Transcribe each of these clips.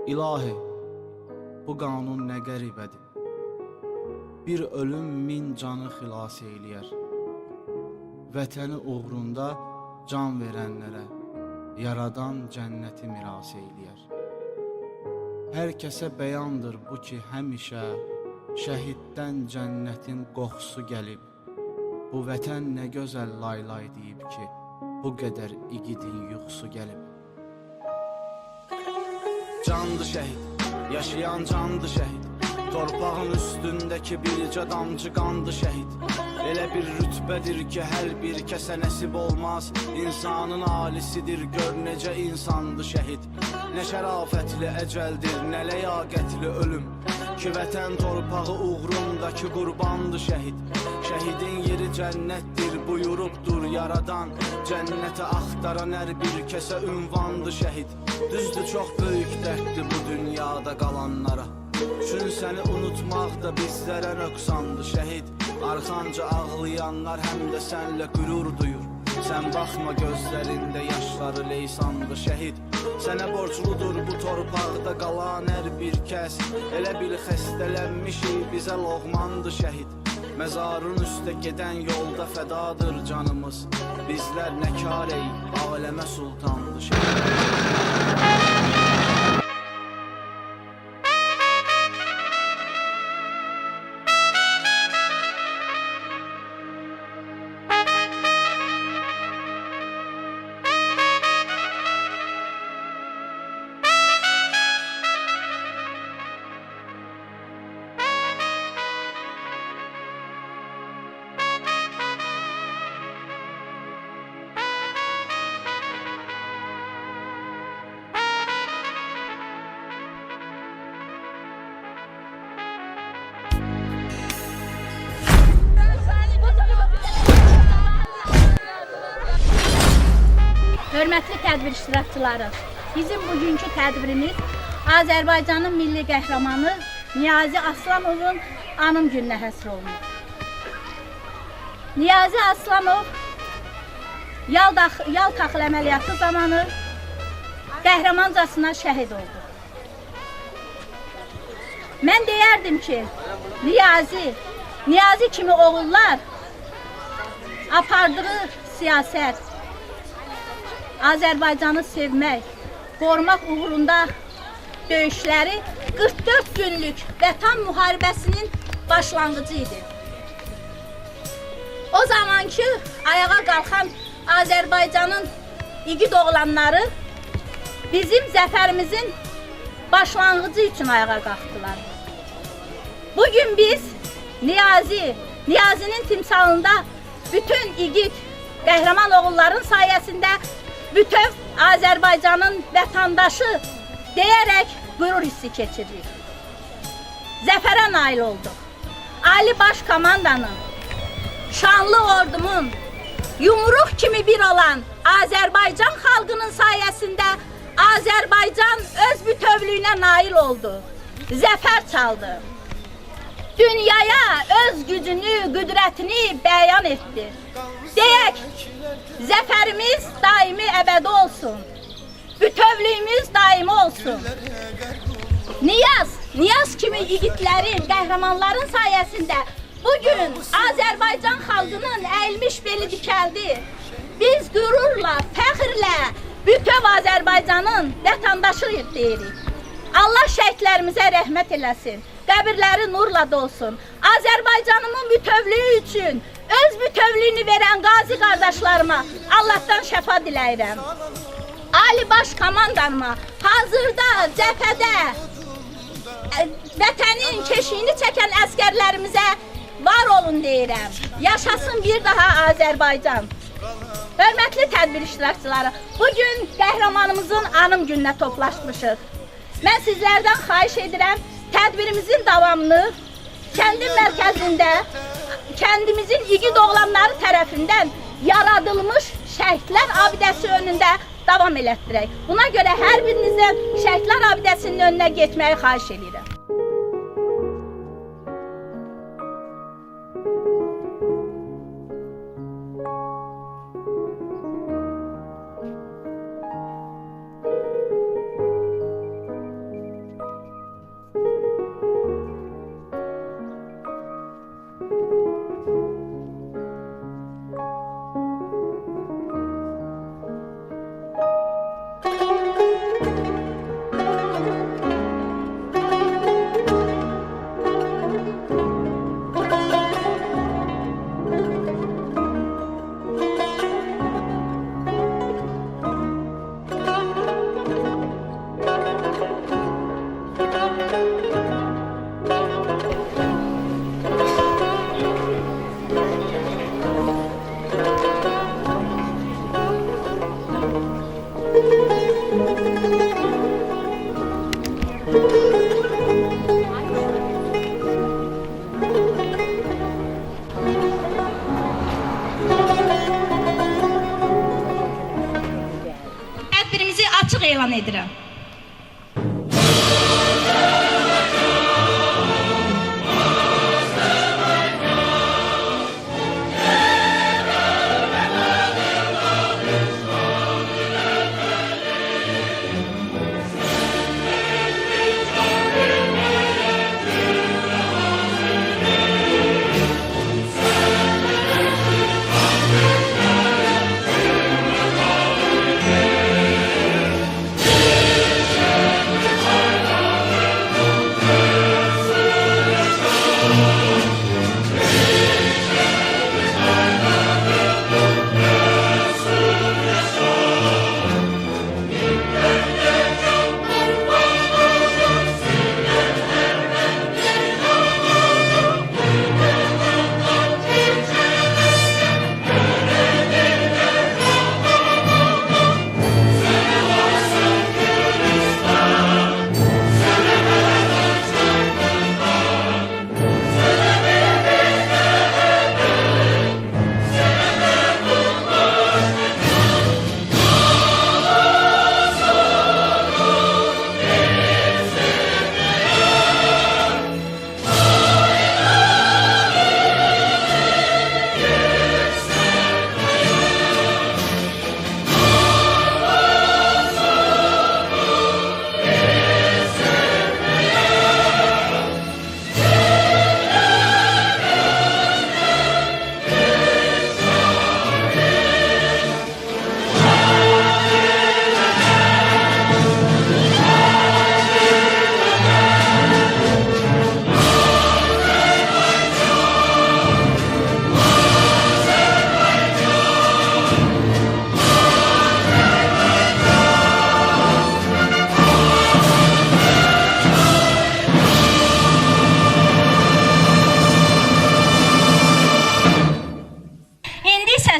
İlahi, bu qanun nə qəribədir. Bir ölüm min canı xilas eyləyər. Vətəni uğrunda can verənlərə yaradan cənnəti miras eyləyər. Hər kəsə bəyandır bu ki, həmişə şəhiddən cənnətin qoxusu gəlib. Bu vətən nə gözəl laylay deyib ki, bu qədər igidin yuxusu gəlib. Candı şəhid, yaşayan candı şəhid. Torpağın üstündəki bircə damcı qandı şəhid. Elə bir rütbədir ki, hər bir kəsə nəsib olmaz. İnsanın alisidir, gör necə insandı şəhid. Nə şərafətli əcəldir, nə ləyaqətli ölüm ki, vətən torpağı uğrundakı qurbandı şəhid. Şəhidin yeri cənnətdir, buyurubdur yaradan. Cənnəti axtaran hər bir kəsə ünvandı şəhid. Düzdür, çox böyük dərddir bu dünyada qalanlara. Çün səni unutmaq da bizlərə nöqsandı şəhid. Arxanca ağlayanlar həm də sənlə qürur duyur. Sən baxma gözlərində yaşları leysandı şəhid. Sənə borcludur bu torpaqda qalan hər bir kəs. Elə bil xəstələnmişik, bizə loğmandı şəhid. Məzarın üstə gedən yolda fədadır canımız. Bizlər nə karey, aləmə sultandı şəhid. Hörmətli tədbir iştirakçıları, bizim bugünkü tədbirimiz Azərbaycanın milli qəhrəmanı Niyazi Aslanovun anım gününə həsr olunur. Niyazi Aslanov yal taxıl əməliyyatı zamanı qəhrəmancasına şəhid oldu. Mən deyərdim ki, Niyazi kimi oğullar apardığı siyasət, Azərbaycanı sevmək, qorumaq uğrunda döyüşləri 44 günlük vətən müharibəsinin başlanğıcı idi. O zamanki ayağa qalxan Azərbaycanın igid oğlanları bizim zəfərimizin başlanğıcı üçün ayağa qalxdılar. Bugün biz Niyazinin timsalında bütün igid qəhrəman oğulların sayəsində bütöv Azərbaycanın vətəndaşı deyərək qürur hissi keçiririk. Zəfərə nail olduq. Ali Baş Komandanın, şanlı ordumun, yumruq kimi bir olan Azərbaycan xalqının sayəsində Azərbaycan öz bütövlüyünə nail oldu. Zəfər çaldı. Dünyaya öz gücünü, qüdrətini bəyan etdi. Deyək, zəfərimiz daimi əbədi olsun. Bütövlüyümüz daimi olsun. Niyaz kimi igidlərin, qəhrəmanların sayəsində bugün Azərbaycan xalqının əyilmiş beli dikəldi. Biz qürurla, fəxrlə bütöv Azərbaycanın vətəndaşıyıq deyirik. Allah şəhidlərimizə rəhmət eləsin, qəbirləri nurla dolsun. Azərbaycanımın bütövlüyü üçün öz bütövlüyünü verən qazi qardaşlarıma Allahdan şəfa diləyirəm. Ali Baş Komandanıma hazırda cəbhədə vətənin keşiyini çəkən əskərlərimizə var olun deyirəm. Yaşasın bir daha Azərbaycan. Hörmətli tədbir iştirakçıları, bugün qəhrəmanımızın anım gününə toplaşmışıq. Mən sizlərdən xahiş edirəm, tədbirimizin davamını kəndin mərkəzində kəndimizin igid oğlanları tərəfindən yaradılmış şəhidlər abidəsi önündə davam elətdirək. Buna görə hər birinizdən şəhidlər abidəsinin önünə getməyi xahiş edirəm.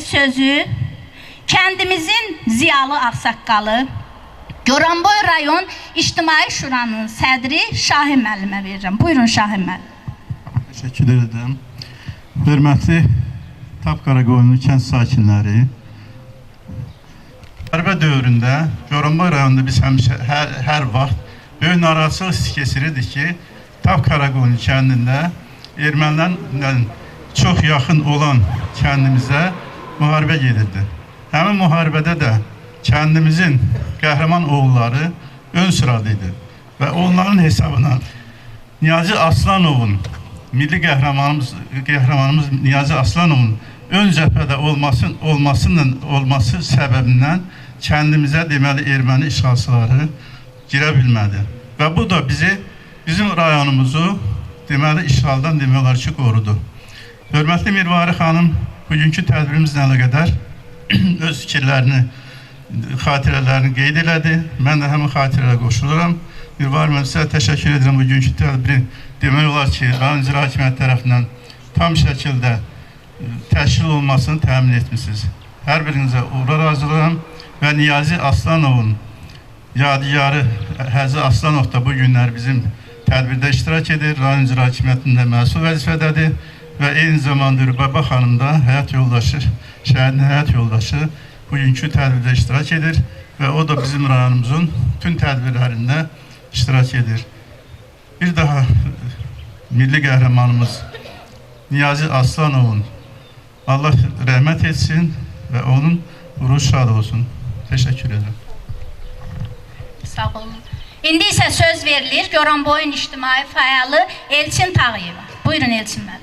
sözü kəndimizin ziyalı ağsaqqalı, Goranboy rayon İctimai Şuranın sədri Şahin müəllimə verirəm. Buyurun Şahin müəllim. Teşekkür ederim. Hörmətli Tapqaraqoyunlu kənd sakinləri, Müharibə dövründə Goranboy rayonunda biz həmişə hər vaxt böyük narahatçılıq hiss keçirirdik ki, Tapqaraqoyunlu kəndində ermənilərlə çox yaxın olan kəndimizə müharibə gedirdi. Həmin müharibədə də kəndimizin qəhrəman oğulları ön sırada idi və onların hesabına Niyazi Aslanovun, milli qəhrəmanımız Niyazi Aslanovun ön cəbhədə olması səbəbindən kəndimizə deməli erməni işğalçıları girə bilmədi. Və bu da bizim rayonumuzu deməli işğaldan demək olar ki qorudu. Hörmətli Mirvari xanım bugünkü tədbirimizlə əlaqədar öz fikirlərini, xatirələrini qeyd elədi. Mən də həmin xatirələrə qoşuluram. Mirvari müəllim, sizə təşəkkür edirəm bugünkü tədbirin demək olar ki, rayon icra hakimiyyəti tərəfindən tam şəkildə təşkil olmasını təmin etmişsiniz. Hər birinizə uğurlar arzulayıram və Niyazi Aslanovun yadigarı Həzi Aslanov da bu günlər bizim tədbirdə iştirak edir. Rayon icra hakimiyyətində məsul vəzifədədir və eyni zamanda Rübaba xanım da şəhidin həyat yoldaşı bugünkü tədbirdə iştirak edir və o da bizim rayonumuzun bütün tədbirlərində iştirak edir. Bir daha milli qəhrəmanımız Niyazi Aslanovun Allah rəhmət etsin və onun ruhu şad olsun. Teşekkür ederim. Sağ olun. İndi isə söz verilir Goranboyun ictimai fəalı Elçin Tağıyeva. Buyurun Elçin müəllim.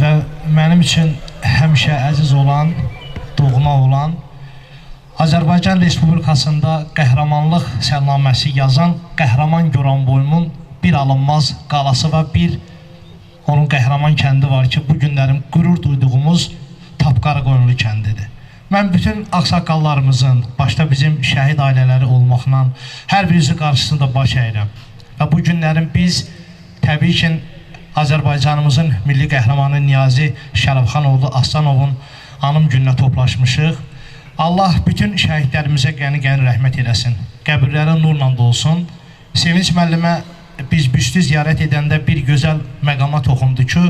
Və mənim üçün həmişə əziz olan, doğma olan, Azərbaycan Respublikasında qəhrəmanlıq səlnaməsi yazan qəhrəman Goranboyumun bir alınmaz qalası və bir onun qəhrəman kəndi var ki, bu günlərin qürur duyduğumuz Tapqaraqoyunlu kəndidir. Mən bütün ağsaqqallarımızın, başda bizim şəhid ailələri olmaqla hər birisi qarşısında baş əyirəm. Və bu günlərin biz təbii ki, Azərbaycanımızın milli qəhrəmanı Niyazi Şərəfxanoğlu Aslanovun anım gününə toplaşmışıq. Allah bütün şəhidlərimizə qəni-qəni rəhmət eləsin. Qəbirləri nurla dolsun. Sevinç müəllimə biz büstü ziyarət edəndə bir gözəl məqama toxundu ki,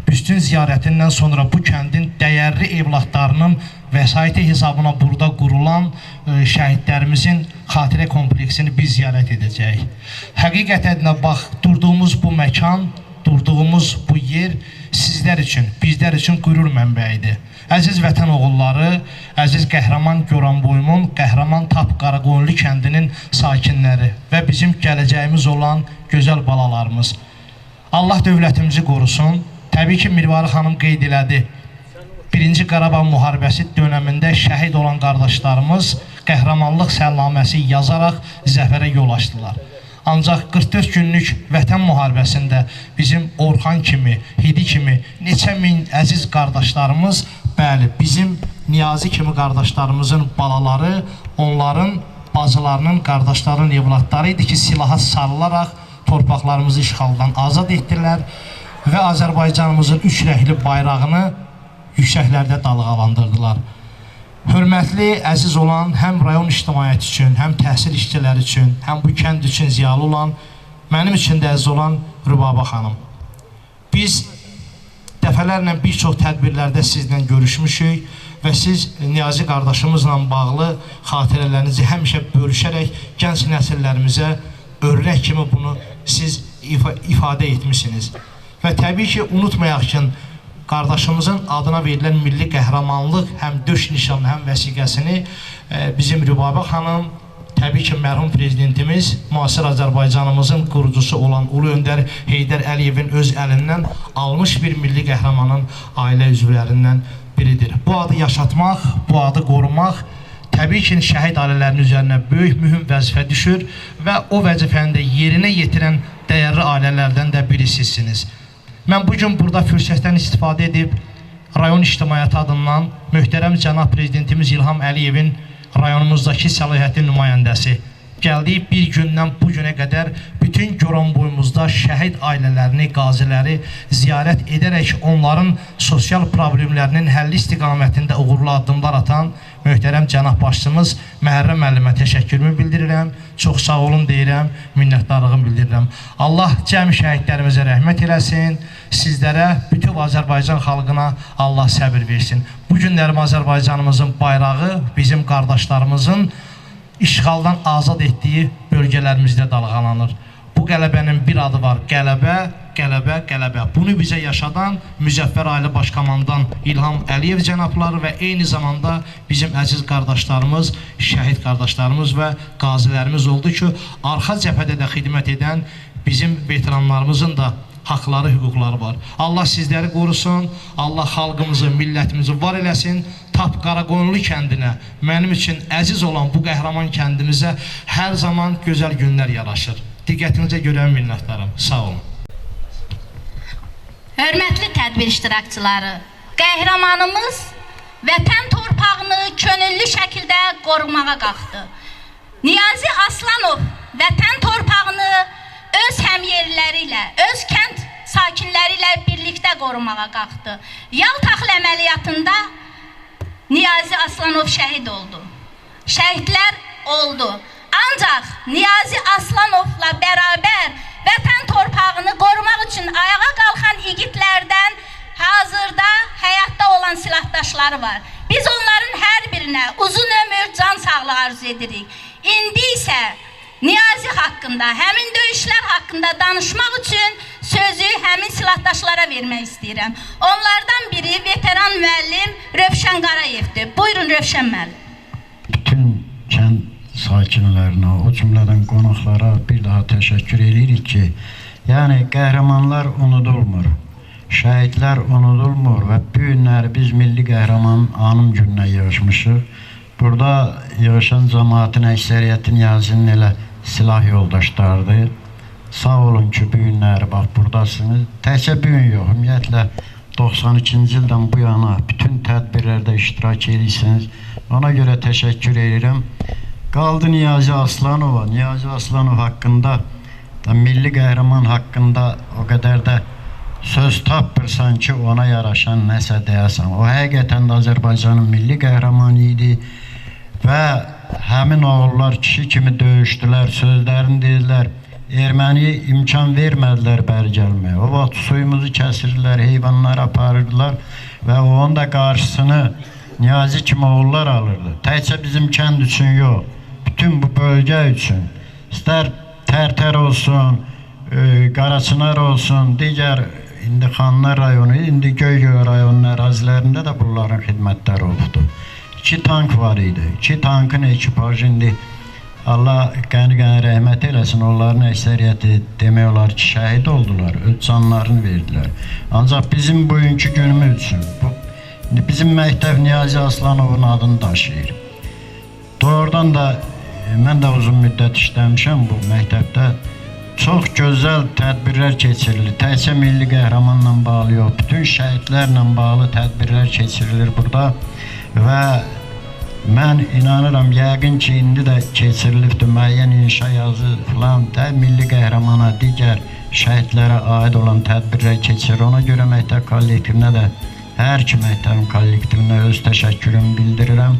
büstün ziyarətindən sonra bu kəndin dəyərli evladlarının vəsaiti hesabına burada qurulan şəhidlərimizin xatirə kompleksini biz ziyarət edəcəyik. Həqiqətən də bax, durduğumuz bu məkan, durduğumuz bu yer sizlər üçün, bizlər üçün qürur mənbəyidir. Əziz vətən oğulları, əziz qəhrəman Goranboyumun, qəhrəman Tapqaraqoyunlu kəndinin sakinləri və bizim gələcəyimiz olan gözəl balalarımız. Allah dövlətimizi qorusun. Təbii ki, Mirvari xanım qeyd elədi. 1-ci Qarabağ müharibəsi dönəmində şəhid olan qardaşlarımız qəhrəmanlıq səlnaməsi yazaraq zəfərə yol açdılar. Ancaq 44 günlük vətən müharibəsində bizim Orxan kimi, Hidi kimi neçə min əziz qardaşlarımız, bəli, bizim Niyazi kimi qardaşlarımızın balaları, onların bacılarının, qardaşlarının evlatları idi ki, silaha sarılaraq torpaqlarımızı işğaldan azad etdilər və Azərbaycanımızın üç rəhli bayrağını yüksəklərdə dalğalandırdılar. Hörmətli, əziz olan həm rayon ictimaiyyəti üçün, həm təhsil işçiləri üçün, həm bu kənd üçün ziyalı olan, mənim üçün də əziz olan Rübaba xanım. Biz dəfələrlə bir çox tədbirlərdə sizlə görüşmüşük və siz Niyazi qardaşımızla bağlı xatirələrinizi həmişə bölüşərək gənc nəsillərimizə örnək kimi bunu siz ifadə etmişsiniz. Və təbii ki, unutmayaq ki, qardaşımızın adına verilən milli qəhrəmanlıq həm döş nişanı, həm vəsiqəsini bizim Rübaba xanım, təbii ki, mərhum prezidentimiz, müasir Azərbaycanımızın qurucusu olan Ulu Öndər Heydər Əliyevin öz əlindən almış bir milli qəhrəmanın ailə üzvlərindən biridir. Bu adı yaşatmaq, bu adı qorumaq, təbii ki, şəhid ailələrinin üzərinə böyük mühüm vəzifə düşür və o vəzifəni də yerinə yetirən dəyərli ailələrdən də birisisiniz. Mən bugün burada fürsətdən istifadə edib rayon ictimaiyyəti adından möhtərəm cənab prezidentimiz İlham Əliyevin rayonumuzdakı səlahiyyətli nümayəndəsi Gəldik bir gündən bu günə qədər bütün Goranboyumuzda şəhid ailələrini, qaziləri ziyarət edərək onların sosial problemlərinin həlli istiqamətində uğurlu addımlar atan möhtərəm cənab başçımız Məhərrəm müəllimə təşəkkürümü bildirirəm. Çox sağ olun deyirəm, minnətdarlığımı bildirirəm. Allah cəmi şəhidlərimizə rəhmət eləsin. Sizlərə, bütün Azərbaycan xalqına Allah səbir versin. Bu günlərim Azərbaycanımızın bayrağı bizim qardaşlarımızın işğaldan azad etdiyi bölgələrimizdə dalğalanır. Bu qələbənin bir adı var, qələbə, qələbə, qələbə. Bunu bizə yaşadan Müzəffər Ali Başkomandan İlham Əliyev cənabları və eyni zamanda bizim əziz qardaşlarımız, şəhid qardaşlarımız və qazilərimiz oldu ki, arxa cəbhədə də xidmət edən bizim veteranlarımızın da haqları, hüquqları var. Allah sizləri qorusun, Allah xalqımızı, millətimizi var eləsin. Tap Qaraqoyunlu kəndinə, mənim üçün əziz olan bu qəhrəman kəndimizə hər zaman gözəl günlər yaraşır. Diqqətinizə görə minnətdaram. Sağ olun. Hörmətli tədbir iştirakçıları, qəhrəmanımız vətən torpağını könüllü şəkildə qorumağa qalxdı. Niyazi Aslanov vətən torpağını öz həmyerliləri ilə, öz kənd sakinləri ilə birlikdə qorumağa qalxdı. Yaltaql əməliyyatında Niyazi Aslanov şəhid oldu. Şəhidlər oldu. Ancaq Niyazi Aslanovla bərabər vətən torpağını qorumaq üçün ayağa qalxan igidlərdən hazırda həyatda olan silahdaşları var. Biz onların hər birinə uzun ömür, can sağlığı arzu edirik. İndi isə Niyazi haqqında, həmin döyüşlər haqqında danışmaq üçün sözü həmin silahdaşlara vermək istəyirəm. Onlardan biri veteran müəllim Rövşən Qarayevdir. Buyurun Rövşən müəllim. Bütün kənd sakinlərinə, o cümlədən qonaqlara bir daha təşəkkür edirik ki, yəni qəhrəmanlar unudulmur, şəhidlər unudulmur və bu günləri biz Milli Qəhrəman Anım gününə yığışmışıq. Burada yığışan cəmaatın əksəriyyəti Niyazinin elə silah yoldaşlarıdır. Sağ olun ki, bu günləri bax buradasınız. Təkcə bu gün yox, ümumiyyətlə 92-ci ildən bu yana bütün tədbirlərdə iştirak edirsiniz. Ona görə təşəkkür edirəm. Qaldı Niyazi Aslanova. Niyazi Aslanov haqqında, milli qəhrəman haqqında o qədər də söz tapmırsan ki, ona yaraşan nəsə deyəsən. O həqiqətən də Azərbaycanın milli qəhrəmanı idi və həmin oğullar kişi kimi döyüşdülər, sözlərini dedilər. Erməniyə imkan vermədilər bəri gəlməyə. O vaxt suyumuzu kəsirdilər, heyvanları aparırdılar və onun da qarşısını Niyazi kimi oğullar alırdı. Təkcə bizim kənd üçün yox, bütün bu bölgə üçün. İstər Tərtər olsun, Qaraçınar olsun, digər indi Xanlar rayonu, indi Göygöl rayonunun ərazilərində də bunların xidmətləri olubdu. 2 tank var idi. 2 tankın ekipajı indi Allah qəni-qəni rəhmət eləsin, onların əksəriyyəti demək olar ki, şəhid oldular, öz canlarını verdilər. Ancaq bizim bugünkü günümüz üçün, bizim məktəb Niyazi Aslanovun adını daşıyır. Doğrudan da mən də uzun müddət işləmişəm bu məktəbdə. Çox gözəl tədbirlər keçirilir. Təkcə milli qəhrəmanla bağlı yox, bütün şəhidlərlə bağlı tədbirlər keçirilir burada və mən inanıram, yəqin ki, indi də keçirilibdir müəyyən inşa yazı filan da milli qəhrəmana, digər şəhidlərə aid olan tədbirlər keçirir. Ona görə məktəb kollektivinə də, hər iki məktəbin kollektivinə öz təşəkkürümü bildirirəm.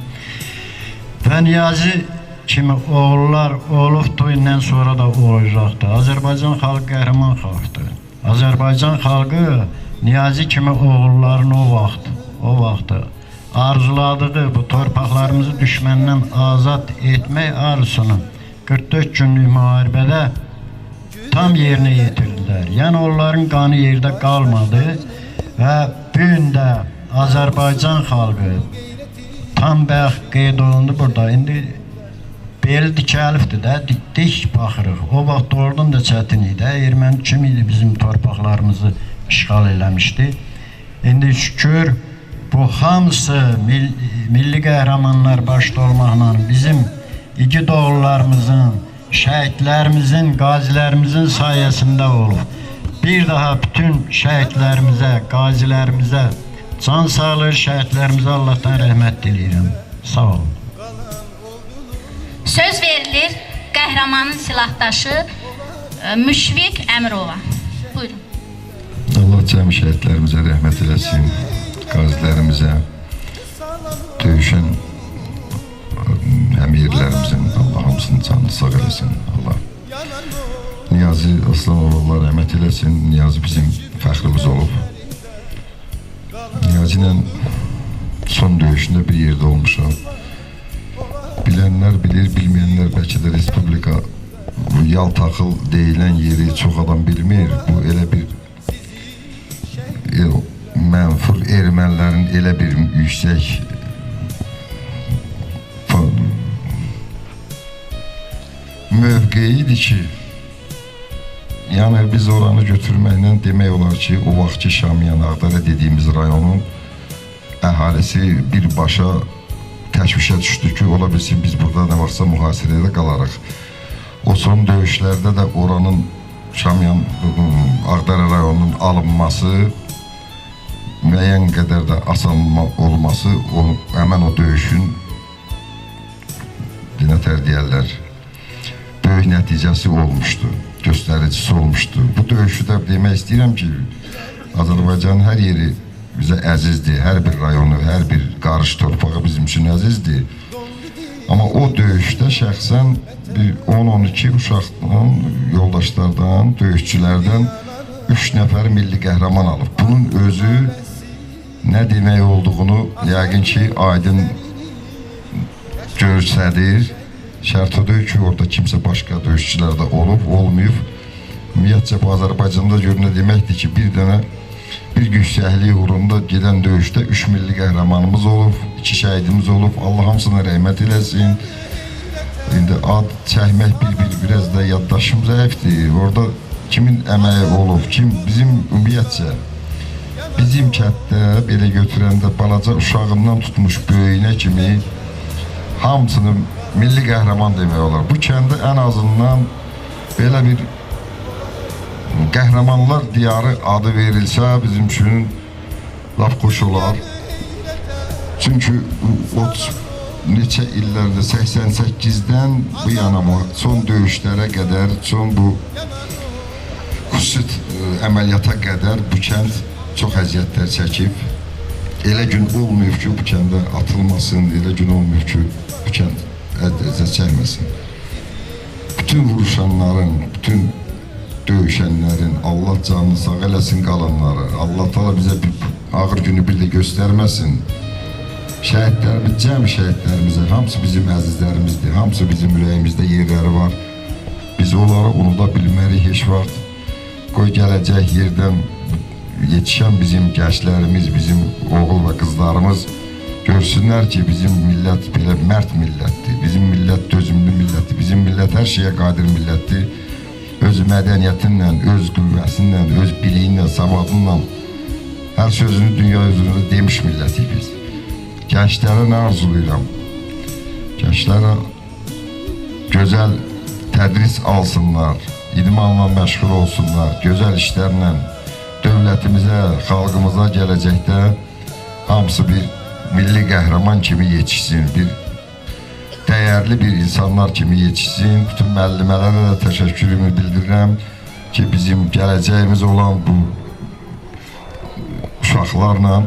Və Niyazi kimi oğullar olubdur, indən sonra da olacaqdır. Azərbaycan xalqı qəhrəman xalqdır. Azərbaycan xalqı Niyazi kimi oğulların o vaxtı arzuladığı bu torpaqlarımızı düşməndən azad etmək arzusunu 44 günlük müharibədə tam yerinə yetirdilər. Yəni onların qanı yerdə qalmadı və bu gün də Azərbaycan xalqı tam bəx qeyd olundu burada. İndi beli dikəlifdir də, dik baxırıq. O vaxt oradan da çətin idi. Erməni kim idi bizim torpaqlarımızı işğal eləmişdi. İndi şükür bu hamısı milli qəhrəmanlar başda olmaqla bizim igid oğullarımızın, şəhidlərimizin, qazilərimizin sayəsində olub. Bir daha bütün şəhidlərimizə, qazilərimizə can sağlıq, şəhidlərimizə Allahdan rəhmət diləyirəm. Sağ olun. Söz verilir qəhrəmanın silahdaşı Müşfiq Əmirova. Buyurun. Allah cəmi şəhidlərimizə rəhmət eləsin, qazilərimizə, döyüşən əmirlərimizin Allah hamısının canını sağ eləsin. Allah Niyazi Aslanova Allah rəhmət eləsin. Niyazi bizim fəxrimiz olub. Niyazi ilə son döyüşündə bir yerdə olmuşam. Bilənlər bilir, bilməyənlər bəlkə də Respublika Yaltaxıl deyilən yeri çox adam bilmir. Bu elə bir mənfur ermənilərin elə bir yüksək mövqeyidir ki, yəni biz oranı götürməklə demək olar ki, o vaxtki Şamiyan Ağdərə dediyimiz rayonun əhalisi birbaşa təşvişə düşdü ki, ola bilsin biz burada nə vaxtsa mühasirədə qalarıq. O son döyüşlərdə də oranın Şamiyan Ağdərə rayonunun alınması, müəyyən qədər də asan olması, həmən o döyüşün dinətər deyərlər, böyük nəticəsi olmuşdu, göstəricisi olmuşdu. Bu döyüşü də demək istəyirəm ki, Azərbaycanın hər yeri bizə əzizdir, hər bir rayonu, hər bir qarış torpağı bizim üçün əzizdir. Amma o döyüşdə şəxsən 10-12 uşaqdan, yoldaşlardan, döyüşçülərdən 3 nəfər milli qəhrəman alıb. Bunun özü nə demək olduğunu yəqin ki, aydın görsədir. Şərt odur ki, orada kimsə başqa döyüşçülər də olub, olmayıb. Ümumiyyətcə, bu Azərbaycanda görünə deməkdir ki, bir yüksəklik uğrunda gedən döyüşdə 3 milli qəhrəmanımız olub, 2 şəhidimiz olub. Allah hamısına rəhmət eləsin. İndi ad çəkmək biraz da yaddaşım zəifdir. Orada kimin əməyi olub, bizim ümumiyyətcə, bizim kətdə belə götürəndə balaca uşağından tutmuş böyüyünə kimi hamısını milli qəhrəman demək olar. Bu kəndə ən azından belə bir qəhrəmanlar diyarı adı verilsə bizim üçün laf xoş olar. Çünki neçə illərdə 88-dən bu yana son döyüşlərə qədər, son bu xüsusi əməliyyata qədər bu kənd çox əziyyətlər çəkib. Elə gün olmayıb ki, bu kəndə atılmasın, elə gün olmayıb ki, bu kənd əziyyət çəkməsin. Bütün vuruşanların, bütün döyüşənlərin Allah canını sağ eləsin, qalanları. Allah Taala bizə bir ağır günü bir də göstərməsin. Şəhidlərimiz, cəmi şəhidlərimizə, hamısı bizim əzizlərimizdir, hamısı bizim ürəyimizdə yerləri var. Biz onları unuda bilmərik heç vaxt. Qoy gələcək yerdən yetişən bizim gənclərimiz, bizim oğul və qızlarımız görsünlər ki, bizim millət belə mərd millətdir, bizim millət dözümlü millətdir, bizim millət hər şeyə qadir millətdir. Öz mədəniyyətinlə, öz qüvvəsinlə, öz biliyinlə, savadınla hər sözünü dünya üzründə demiş millətik biz. Gənclərə nə arzulayıram? Gənclərə gözəl tədris alsınlar, idmanla məşğul olsunlar, gözəl işlərlə dövlətimizə, xalqımıza gələcəkdə hamısı bir milli qəhrəman kimi yetişsin, bir dəyərli bir insanlar kimi yetişsin. Bütün müəllimələrə də təşəkkürümü bildirirəm ki, bizim gələcəyimiz olan bu uşaqlarla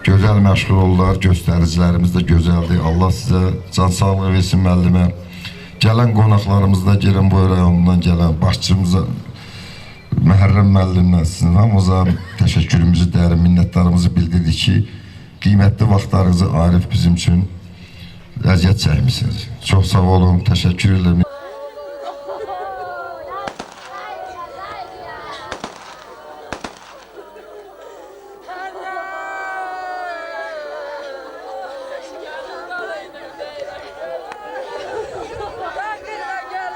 gözəl məşğul olurlar, göstəricilərimiz də gözəldir. Allah sizə can sağlığı versin müəllimə. Gələn qonaqlarımız da gələn bu rayonundan gələn başçımıza, Məhərrəm müəllimlə sizin hamımıza təşəkkürümüzü, dərin minnətdarımızı bildirdik ki, qiymətli vaxtlarınızı ayırıb bizim üçün əziyyət çəkmişsiniz. Çox sağ olun, təşəkkür edirəm.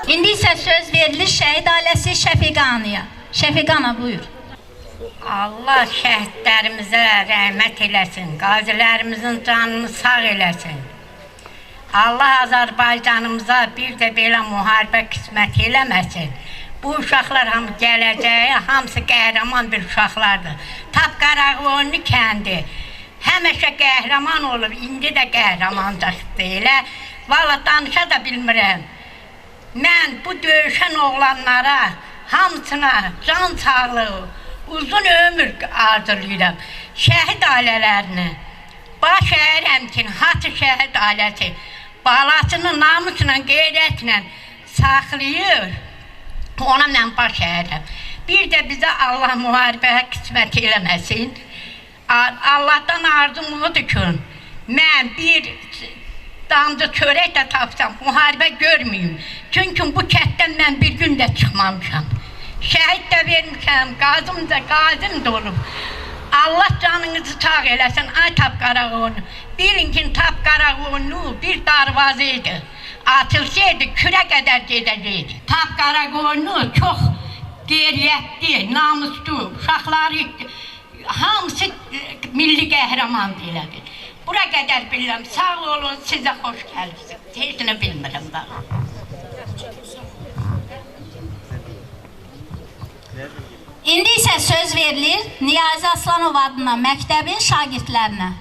İndi isə söz verilir şəhid ailəsi Şəfiqanıya. Şəfiqana, buyur. Allah şəhidlərimizə rəhmət eləsin, qazilərimizin canını sağ eləsin. Allah Azərbaycanımıza bir də belə müharibə qismət eləməsin. Bu uşaqlar hamı gələcəyi, hamısı qəhrəman bir uşaqlardır. Tap Qaraqoyunlu kəndi həmişə qəhrəman olub, indi də qəhrəmancaqdır elə. Valla danışa da bilmirəm. mən bu döyüşən oğlanlara hamısına can sağlığı, uzun ömür arzulayıram. Şəhid ailələrini, baş əyirəm Hatı şəhid ailəsi balasının namusla, qeyrətlə saxlayır. Ona mən baş əyirəm. Bir də bizə Allah müharibəyə qismət eləməsin. Allahdan arzum odur ki, mən bir damcı çörək də tapsam, müharibə görməyim. Çünki bu kətdən mən bir gün də çıxmamışam. Şəhid də vermişəm, qazım da qazım da olub. Allah canınızı sağ eləsin, ay Tapqaraqoyunu. Bilin ki, Tapqaraqoyunu bir darvazaydı. Atılsaydı, kürə qədər gedəcəkdi. Tapqaraqoyunu çox qeyriyyətli, namuslu, uşaqları hamısı milli qəhrəmandı elədi. Bura qədər bilirəm, sağ olun, sizə xoş gəlirsiniz. Heç nə bilmirəm daha. İndi isə söz verilir Niyazi Aslanov adına məktəbin şagirdlərinə.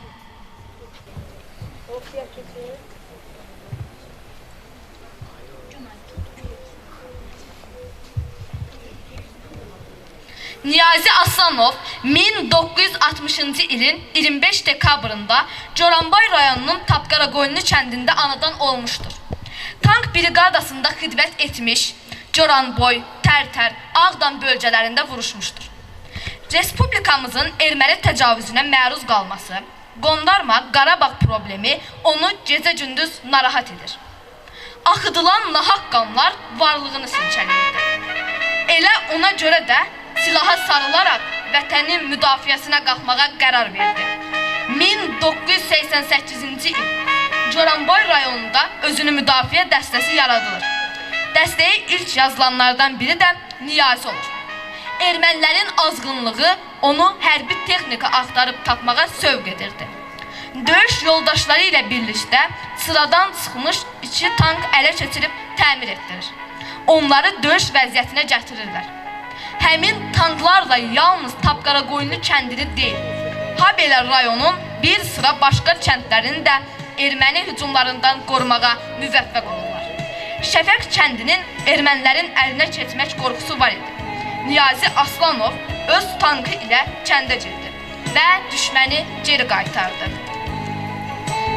Niyazi Aslanov 1960-cı ilin 25 dekabrında Coranbay rayonunun Tapqaraqoyunlu kəndində anadan olmuşdur. Tank briqadasında xidmət etmiş, Coranboy, Tərtər, Ağdam bölgələrində vuruşmuşdur. Respublikamızın erməni təcavüzünə məruz qalması, Qondarma, Qarabağ problemi onu gecə-gündüz narahat edir. Axıdılan nahaq qanlar varlığını silkələyirdi. Elə ona görə də silaha sarılaraq vətənin müdafiəsinə qalxmağa qərar verdi. 1988-ci il Coranboy rayonunda özünü müdafiə dəstəsi yaradılır. Dəstəyə ilk yazılanlardan biri də Niyazi olur. Ermənilərin azğınlığı onu hərbi texnika axtarıb tapmağa sövq edirdi. Döyüş yoldaşları ilə birlikdə sıradan çıxmış 2 tank ələ keçirib təmir etdirir. Onları döyüş vəziyyətinə gətirirlər. Həmin tanklarla yalnız Tapqaraqoyunlu kəndini deyil, habelə rayonun bir sıra başqa kəndlərini də erməni hücumlarından qorumağa müvəffəq olurlar. Şəfəq kəndinin ermənilərin əlinə keçmək qorxusu var idi. Niyazi Aslanov öz tankı ilə kəndə girdi və düşməni geri qaytardı.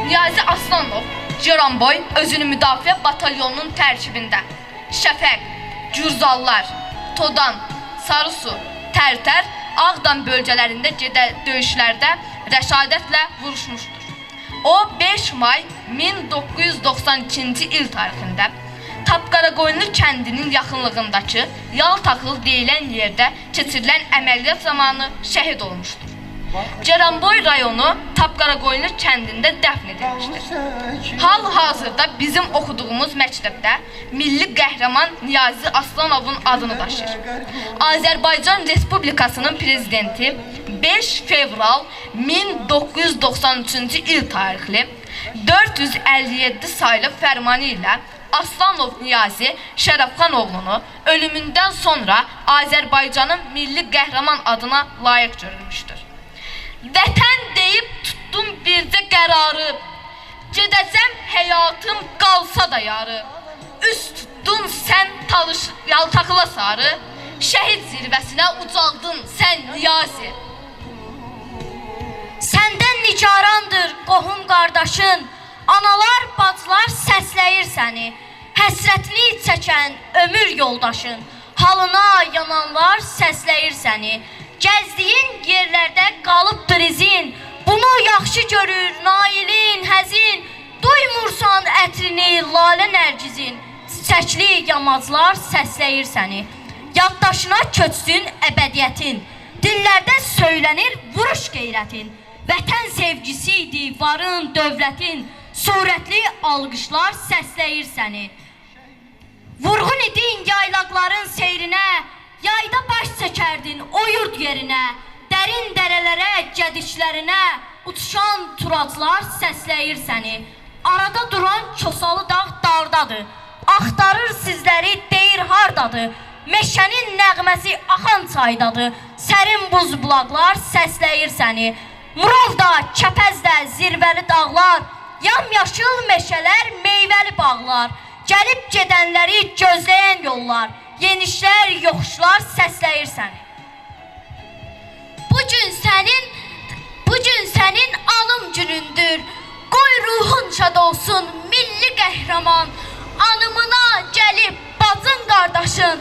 Niyazi Aslanov Coranboy özünü müdafiə batalyonunun tərkibində Şəfəq, Gürzallar, Todan, Sarısu, Tərtər, Ağdam bölgələrində gedən döyüşlərdə rəşadətlə vuruşmuşdur. O 5 may 1992-ci il tarixində Tapqaraqoyunlu kəndinin yaxınlığındakı Yaltaxıl deyilən yerdə keçirilən əməliyyat zamanı şəhid olmuşdur. Coranboy rayonu Tapqaraqoyunlu kəndində dəfn edilmişdir. Hal-hazırda bizim oxuduğumuz məktəbdə milli qəhrəman Niyazi Aslanovun adını daşıyır. Azərbaycan Respublikasının prezidenti 5 fevral 1993-cü il tarixli 457 saylı fərmanı ilə Aslanov Niyazi Şərəfxanoğlunu ölümündən sonra Azərbaycanın milli qəhrəman adına layiq görülmüşdür. Vətən deyib tutdum bircə qərarı, gedəcəm həyatım qalsa da yarı. Üst tutdun sən Yaltaxıla sarı, şəhid zirvəsinə ucaldın sən Niyazi. Səndən nigarandır qohum qardaşın, analar, bacılar səsləyir səni. Həsrətini çəkən ömür yoldaşın, halına yananlar səsləyir səni. Gəzdiyin yerlərdə qalıbdır izin, bunu yaxşı görür nailin, həzin. Duymursan ətrini lalə nərgizin, çiçəkli yamaclar səsləyir səni. Yaddaşına köçsün əbədiyyətin, dillərdə söylənir vuruş qeyrətin. Vətən sevgisiydi varın, dövlətin, surətli alqışlar səsləyir səni. Vurğun idin yaylaqların seyrinə, yayda baş çəkərdin o yurd yerinə. Dərin dərələrə, gedişlərinə, uçuşan turaclar səsləyir səni. Arada duran Kosalı dağ dağdadır, axtarır sizləri deyir hardadır. Meşənin nəğməsi axan çaydadır, sərin buz bulaqlar səsləyir səni. Murovda, Kəpəzdə zirvəli dağlar, yamyaşıl meşələr, meyvəli bağlar. Gəlib gedənləri gözləyən yollar, yenişlər, yoxuşlar səsləyir səni. Bu gün sənin anım günündür. Qoy ruhun şad olsun milli qəhrəman. Anımına gəlib bacın qardaşın,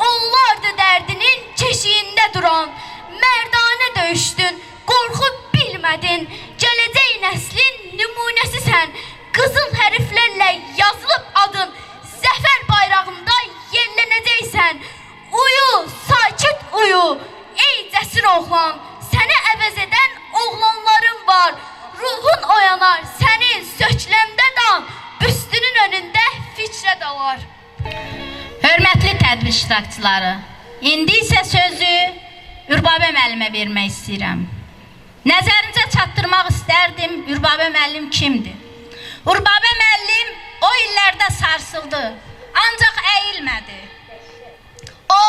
onlardı dərdinin keşiyində duran. Mərdanə döyüşdün, qorxu bilmədin. Gələcək nəslin nümunəsisən. Qızıl hərflərlə yazılıb adın. Zəfər bayrağında yellənəcəksən. Uyu, sakit uyu, ey cəsur oğlan. Səni əvəz edən oğlanların var. Ruhun oyanar, sənin sökləmdə dan. Büstünün önündə fikrə dalar. Hörmətli tədbir iştirakçıları, indi isə sözü Ürbabə müəllimə vermək istəyirəm. Nəzərinizə çatdırmaq istərdim, Ürbabə müəllim kimdir? Ürbabə müəllim o illərdə sarsıldı, ancaq əyilmədi. O,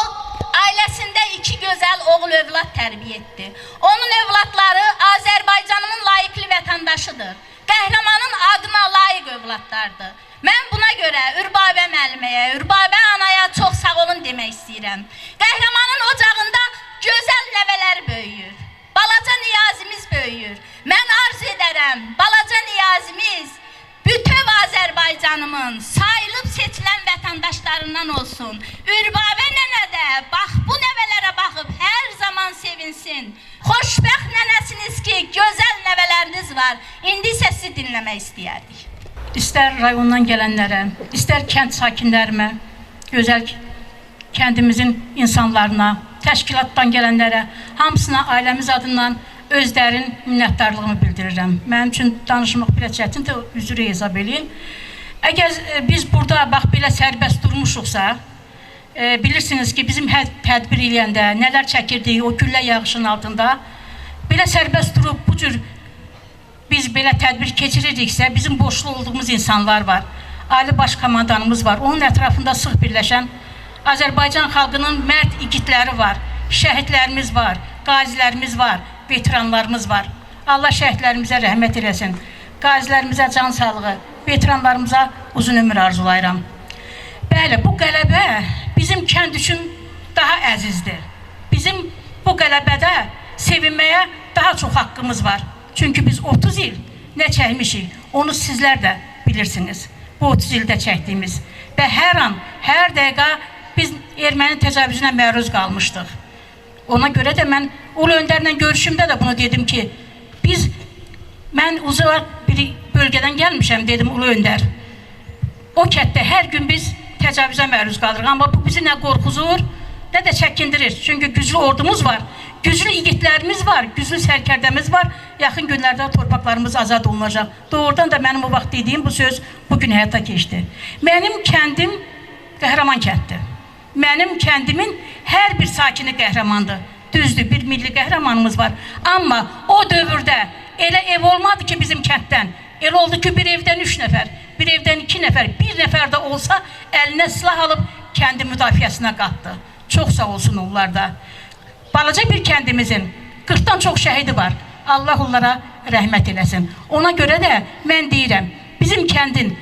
ailəsində 2 gözəl oğul övlad tərbiyə etdi. Onun övladları Azərbaycanımın layiqli vətəndaşıdır. Qəhrəmanın adına layiq övladlardır. Mən buna görə Ürbabə müəlliməyə, Ürbabə anaya çox sağ olun demək istəyirəm. Qəhrəmanın ocağında gözəl nəvələr böyüyür. Balaca Niyazimiz böyüyür. Mən arz edərəm, balaca Niyazimiz bütöv Azərbaycanımın sayılıb seçilən vətəndaşlarından olsun. Ürbabə nənə də bax bu nəvələrə baxıb hər zaman sevinsin. Xoşbəxt nənəsiniz ki, gözəl nəvələriniz var. İndi isə sizi dinləmək istəyərdik. İstər rayondan gələnlərə, istər kənd sakinlərimə, gözəl kəndimizin insanlarına, təşkilatdan gələnlərə, hamısına ailəmiz adından öz dərin minnətdarlığımı bildirirəm. Mənim üçün danışmaq belə çətindir, üzr hesab eləyin. Əgər biz burada bax belə sərbəst durmuşuqsa, bilirsiniz ki, bizim tədbir eləyəndə nələr çəkirdik o güllə yağışın altında, belə sərbəst durub bu cür biz belə tədbir keçiririksə, bizim borçlu olduğumuz insanlar var. Ali baş komandanımız var. Onun ətrafında sıx birləşən Azərbaycan xalqının mərd igidləri var. Şəhidlərimiz var, qazilərimiz var, veteranlarımız var. Allah şəhidlərimizə rəhmət eləsin. Qazilərimizə can sağlığı, veteranlarımıza uzun ömür arzulayıram. Bəli, bu qələbə bizim kənd üçün daha əzizdir. Bizim bu qələbədə sevinməyə daha çox haqqımız var. Çünki biz 30 il nə çəkmişik, onu sizlər də bilirsiniz. Bu 30 ildə çəkdiyimiz və hər an, hər dəqiqə biz erməni təcavüzünə məruz qalmışdıq. Ona görə də mən Ulu Öndərlə görüşümdə də bunu dedim ki, mən uzaq bir bölgədən gəlmişəm, dedim Ulu Öndər. O kətdə hər gün biz təcavüzə məruz qalırıq, amma bu bizi nə qorxuzur, nə də çəkindirir. Çünki güclü ordumuz var, güclü igidlərimiz var, güclü sərkərdəmiz var. Yaxın günlərdə torpaqlarımız azad olunacaq. Doğrudan da mənim o vaxt dediyim bu söz bugün həyata keçdi. Mənim kəndim qəhrəman kənddir. Mənim kəndimin hər bir sakini qəhrəmandır. Düzdür, bir milli qəhrəmanımız var. Amma o dövrdə elə ev olmadı ki bizim kənddən. Elə oldu ki bir evdən 3 nəfər, bir evdən 2 nəfər, bir nəfər də olsa əlinə silah alıb kəndi müdafiəsinə qatdı. Çox sağ olsun onlar da. Balaca bir kəndimizin 40-dan çox şəhidi var. Allah onlara rəhmət eləsin. Ona görə də mən deyirəm, bizim kəndin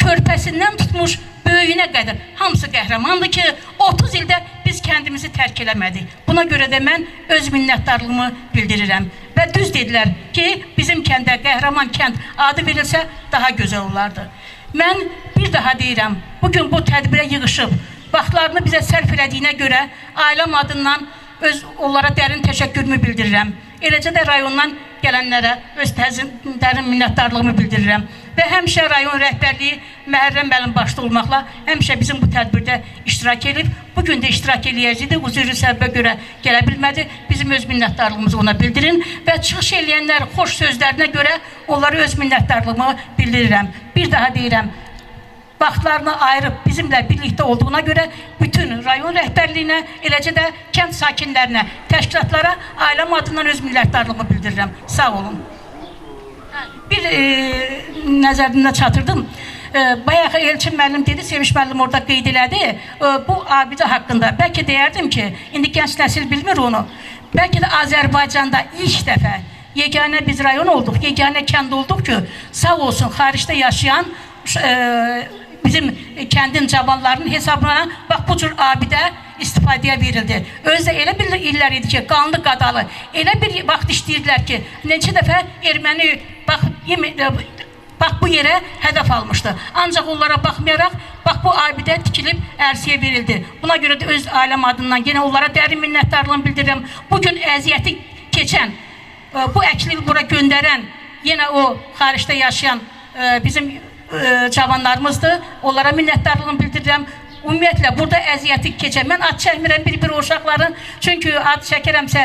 körpəsindən tutmuş böyüyünə qədər hamısı qəhrəmandır ki, 30 ildə biz kəndimizi tərk eləmədik. Buna görə də mən öz minnətdarlığımı bildirirəm. Və düz dedilər ki, bizim kəndə qəhrəman kənd adı verilsə daha gözəl olardı. Mən bir daha deyirəm, bugün bu tədbirə yığışıb, vaxtlarını bizə sərf elədiyinə görə ailəm adından onlara dərin təşəkkürümü bildirirəm. Eləcə də rayondan gələnlərə öz dərin minnətdarlığımı bildirirəm. Və həmişə rayon rəhbərliyi Məhərrəm müəllim başda olmaqla həmişə bizim bu tədbirdə iştirak edib. Bugün də iştirak eləyəcəkdir. Uzun səbəbə görə gələ bilmədi. Bizim öz minnətdarlığımızı ona bildirin və çıxış eləyənlər xoş sözlərinə görə onlara öz minnətdarlığımı bildirirəm. Bir daha deyirəm, vaxtlarını ayırıb bizimlə birlikdə olduğuna görə bütün rayon rəhbərliyinə, eləcə də kənd sakinlərinə, təşkilatlara ailəm adından öz minnətdarlığımı bildirirəm. Sağ olun. Bir nəzərimdə çatırdım. Bayaq Elçin müəllim dedi, Sevinç müəllim orada qeyd elədi. Bu abidə haqqında bəlkə deyərdim ki, indi gənc nəsil bilmir onu. Bəlkə də Azərbaycanda ilk dəfə yeganə biz rayon olduq, yeganə kənd olduq ki, sağ olsun xaricdə yaşayan bizim kəndin cavanlarının hesabına bax bu cür abidə istifadəyə verildi. Özdə elə bir illər idi ki, qanlı qadalı, elə bir vaxt işləyirdilər ki, neçə dəfə erməni bax bu yerə hədəf almışdı. Ancaq onlara baxmayaraq, bax bu abidə tikilib ərsiyə verildi. Buna görə də öz ailəm adından yenə onlara dərin minnətdarlığımı bildirirəm. Bugün əziyyəti keçən, bu əklini bura göndərən, yenə o xaricdə yaşayan bizim cavanlarımızdır. Onlara minnətdarlığımı bildirirəm. Ümumiyyətlə, burada əziyyəti keçən, mən ad çəkmirəm bir uşaqların, çünki ad çəkirəmsə,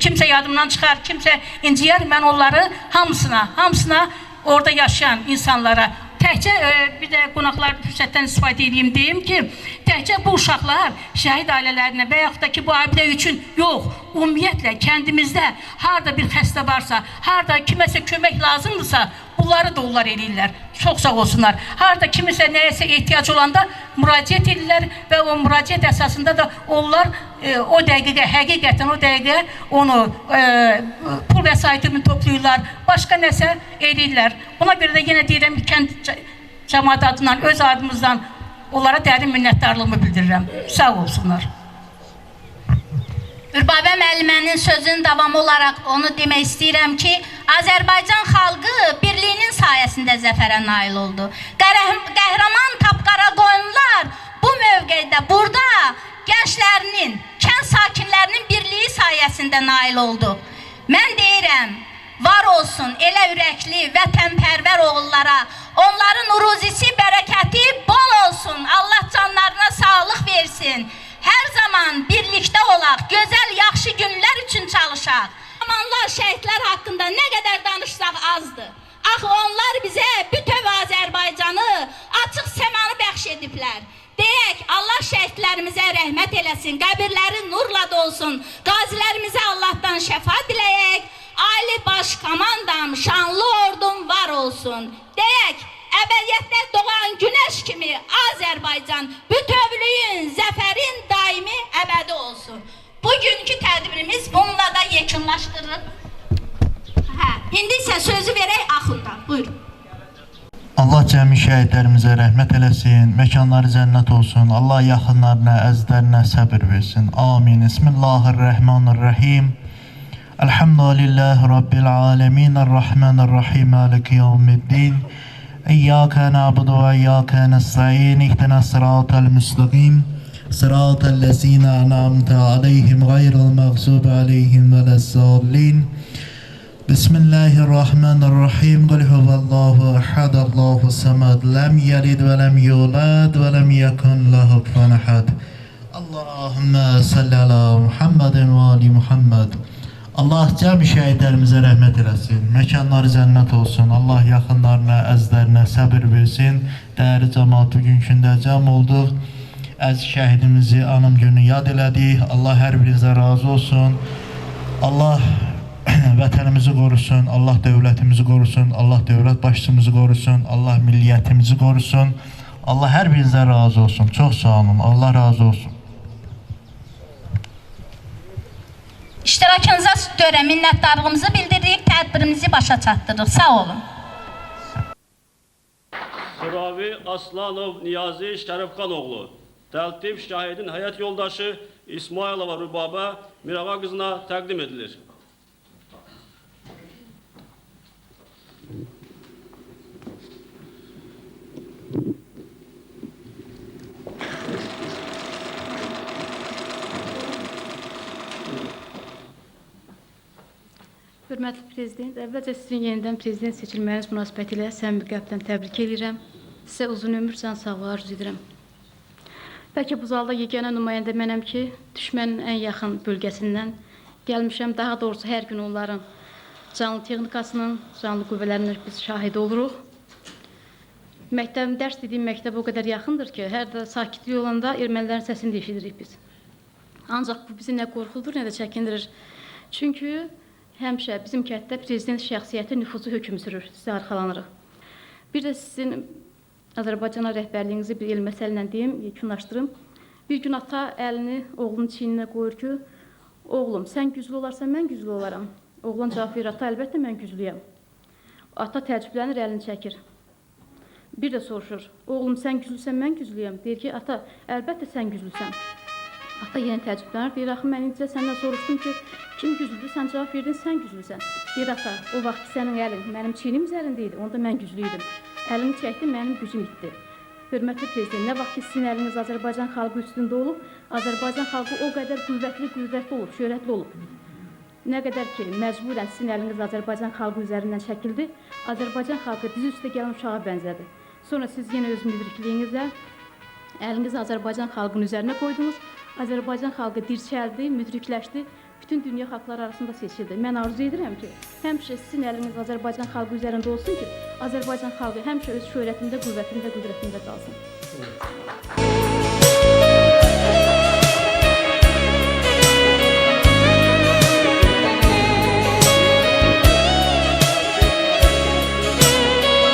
kimsə yadımdan çıxar, kimsə inciyər, mən onları hamısına orada yaşayan insanlara, təkcə bir də qonaqlar fürsətdən istifadə edeyim, deyim ki, təkcə bu uşaqlar şəhid ailələrinə və yaxud da ki, bu abidə üçün yox, ümumiyyətlə, kəndimizdə harada bir xəstə varsa, harada kiməsə kömək lazımdırsa, bunları da onlar eləyirlər. Çox sağ olsunlar. Harada kimisə nəyəsə ehtiyac olanda müraciət edirlər və o müraciət əsasında da onlar o dəqiqə, həqiqətən o dəqiqə onu pul vəsaitini toplayırlar, başqa nəsə eləyirlər. Buna görə də yenə deyirəm, kənd cəmaat adından, öz adımızdan onlara dərin minnətdarlığımı bildirirəm. Sağ olsunlar. Ürbabə müəllimənin sözünün davamı olaraq onu demək istəyirəm ki, Azərbaycan xalqı birliyinin sayəsində zəfərə nail oldu. Qəhrəman tapqara qoyunlar bu mövqedə, burada gənclərinin, kənd sakinlərinin birliyi sayəsində nail oldu. Mən deyirəm, var olsun elə ürəkli, vətənpərvər oğullara, onların ruzisi, bərəkəti bol olsun, Allah canlarına sağlıq versin. Hər zaman birlikdə olaq, gözəl, yaxşı günlər üçün çalışaq. Amanlar, şəhidlər haqqında nə qədər danışsaq azdır. Axı onlar bizə bütöv Azərbaycanı, açıq səmanı bəxş ediblər. Deyək, Allah şəhidlərimizə rəhmət eləsin, qəbirləri nurla dolsun, qazilərimizə Allahdan şəfa diləyək, Ali Baş Komandam, şanlı ordum var olsun. Deyək, əbədiyyətdə doğan günəş kimi Azərbaycan bütövlüyün, zəfərin daimi əbədi olsun. Bugünkü tədbirimiz bununla da yekunlaşdırılır. İndi isə sözü verək Axunda. Buyurun. Allah cəmi şəhidlərimizə rəhmət eləsin, məkanları cənnət olsun, Allah yaxınlarına, əzizlərinə səbir versin. Amin. Bismillahirrahmanirrahim. Elhamdülillahi Rabbil alemin, Errahmanirrahim, Maliki yevmiddin. إياك نعبد وإياك نستعين اهدنا الصراط المستقيم صراط الذين أنعمت عليهم غير المغضوب عليهم ولا الضالين بسم الله الرحمن الرحيم قل هو الله أحد الله الصمد لم يلد ولم يولد ولم يكن له كفوا أحد اللهم صل على محمد وآل محمد. Allah cəmi şəhidlərimizə rəhmət eləsin, məkanları cənnət olsun, Allah yaxınlarına, əzizlərinə səbir versin. Dəyərli cəmaat, bugünkündə cəm olduq, əziz şəhidimizi anım günü yad elədik. Allah hər birinizə razı olsun, Allah vətənimizi qorusun, Allah dövlətimizi qorusun, Allah dövlət başçımızı qorusun, Allah milliyyətimizi qorusun, Allah hər birinizə razı olsun. Çox sağ olun, Allah razı olsun. İştirakınıza görə minnətdarlığımızı bildiririk, tədbirimizi başa çatdırırıq. Sağ olun. Sıravi Aslanov Niyazi Şərifxanoğlu, təltif şahidin həyat yoldaşı İsmailova Rübabə Mirağa qızına təqdim edilir. Hörmətli Prezident, əvvəlcə sizin yenidən Prezident seçilməyiniz münasibətilə səmimi qəlbdən təbrik edirəm. Sizə uzun ömür, can sağlığı arzu edirəm. Bəlkə bu zalda yeganə nümayəndə mənəm ki, düşmənin ən yaxın bölgəsindən gəlmişəm. Daha doğrusu hər gün onların canlı texnikasının, canlı qüvvələrinin biz şahid oluruq. Məktəbim, dərs dediyim məktəb o qədər yaxındır ki, hər də sakitlik olanda ermənilərin səsini də eşidirik biz. Ancaq bu bizi nə qorxuldur, nə də çəkindirir. Çünki həmişə bizim kənddə prezident şəxsiyyəti nüfuzu hökm sürür, sizə arxalanırıq. Bir də sizin Azərbaycana rəhbərliyinizi bir el məsələ ilə deyim, yekunlaşdırım. Bir gün ata əlini oğlunun çiyninə qoyur ki, oğlum, sən güclü olarsan, mən güclü olaram. Oğlan cavab verir, ata, əlbəttə mən güclüyəm. Ata təəccüblənir, əlini çəkir. Bir də soruşur, oğlum sən güclüsən, mən güclüyəm. Deyir ki, ata, əlbəttə sən güclüsən. Ata yenə təəccüblənir, deyir, axı mən incə səndən soruşdum ki, kim güclüdür, sən cavab verdin, sən güclüsən. Deyir, ata, o vaxt ki, sənin əlin mənim çiynim üzərində idi, onda mən güclüydüm. Əlini çəkdim, mənim gücüm itdi. Hörmətli prezident, nə vaxt ki, sizin əliniz Azərbaycan xalqı üstündə olub, Azərbaycan xalqı o qədər qüvvətli olub, şöhrətli olub. Nə qədər ki, məcburən sizin əliniz Azərbaycan xalqı üzərindən çəkildi, Azərbaycan xalqı dizi üstə gələn uşağa bənzədi. Sonra siz yenə öz müdrikliyinizlə əlinizi Azərbaycan xalqının üzərinə qoydunuz, Azərbaycan xalqı dirçəldi, müdrikləşdi, bütün dünya xalqları arasında seçildi. Mən arzu edirəm ki, həmişə sizin əliniz Azərbaycan xalqı üzərində olsun ki, Azərbaycan xalqı həmişə öz şöhrətində, qüvvətində, qüdrətində qalsın.